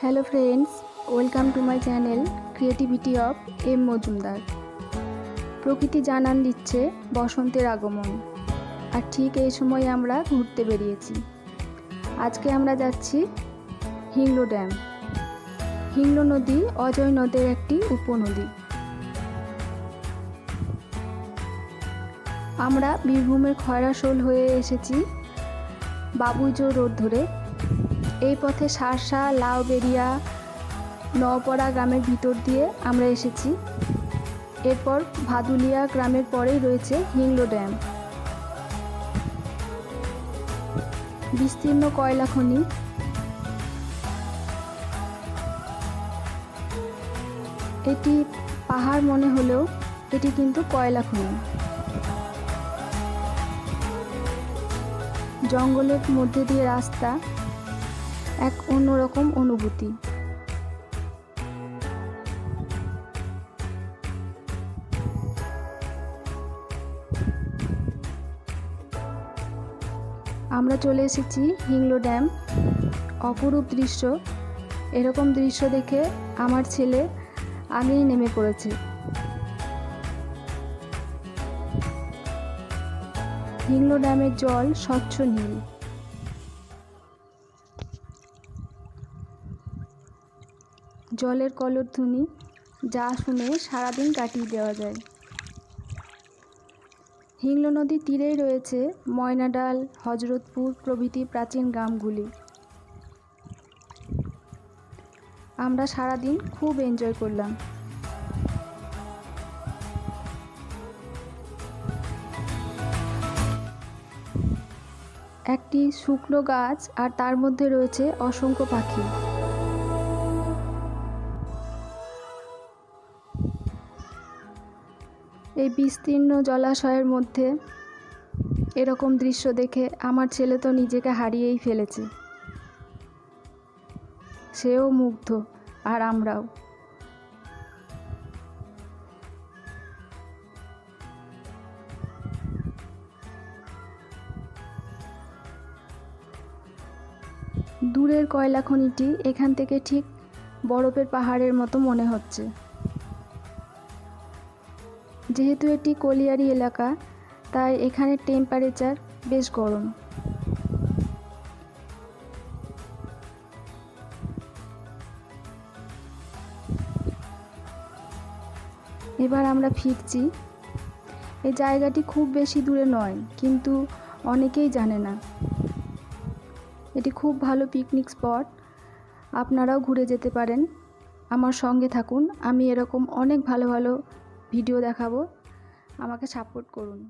Hello friends, welcome to my channel creativity of M Majumdar. প্রকৃতি জানান দিচ্ছে বসন্তের আগমন, আর ঠিক এই সময় আমরা ঘুরতে বেরিয়েছি। আজকে আমরা যাচ্ছি হিংলো ড্যাম। হিংলো নদী অজয় নদের একটি উপনদী। আমরা বীরভূমের খয়রাশোল হয়ে এসেছি বাবুইজো রোড ধরে। এই পথে সারসা, লাউবেরিয়া, নওপাড়া গ্রামের ভিতর দিয়ে আমরা এসেছি। এরপর ভাদুলিয়া গ্রামের পরেই রয়েছে হিংলো ড্যাম। বিস্তীর্ণ কয়লা খনি। এটি পাহাড় মনে হলেও এটি কিন্তু কয়লা খনি। জঙ্গলের মধ্যে দিয়ে রাস্তা, এক অন্যরকম অনুভূতি। আমরা চলে এসেছি হিংলো ড্যাম। অপরূপ দৃশ্য। এরকম দৃশ্য দেখে আমার ছেলে আগেই নেমে পড়েছে। হিংলো ড্যামের জল স্বচ্ছ নীল। জলের কলধ্বনি যা শুনে সারাদিন কাটিয়ে দেওয়া যায়। হিংলো নদীর তীরেই রয়েছে ময়নাডাল, হজরতপুর প্রভৃতি প্রাচীন গ্রামগুলি। আমরা সারাদিন খুব এনজয় করলাম। একটি শুকনো গাছ, আর তার মধ্যে রয়েছে অসংখ্য পাখি। এই বিস্তীর্ণ জলাশয়ের মধ্যে এরকম দৃশ্য দেখে আমার ছেলে তো নিজেকে হারিয়েই ফেলেছে। সেও মুগ্ধ, আর আমরাও। দূরের কয়লা খনিটি এখান থেকে ঠিক বরফের পাহাড়ের মতো মনে হচ্ছে। যেহেতু এটি কলিয়ারি এলাকা, তাই এখানে টেম্পারেচার বেশ গরম। এবার আমরা ফিরছি। এই জায়গাটি খুব বেশি দূরে নয়, কিন্তু অনেকেই জানে না। এটি খুব ভালো পিকনিক স্পট। আপনারাও ঘুরে যেতে পারেন। আমার সঙ্গে থাকুন, আমি এরকম অনেক ভালো ভালো ভিডিও দেখাবো। আমাকে সাপোর্ট করুন।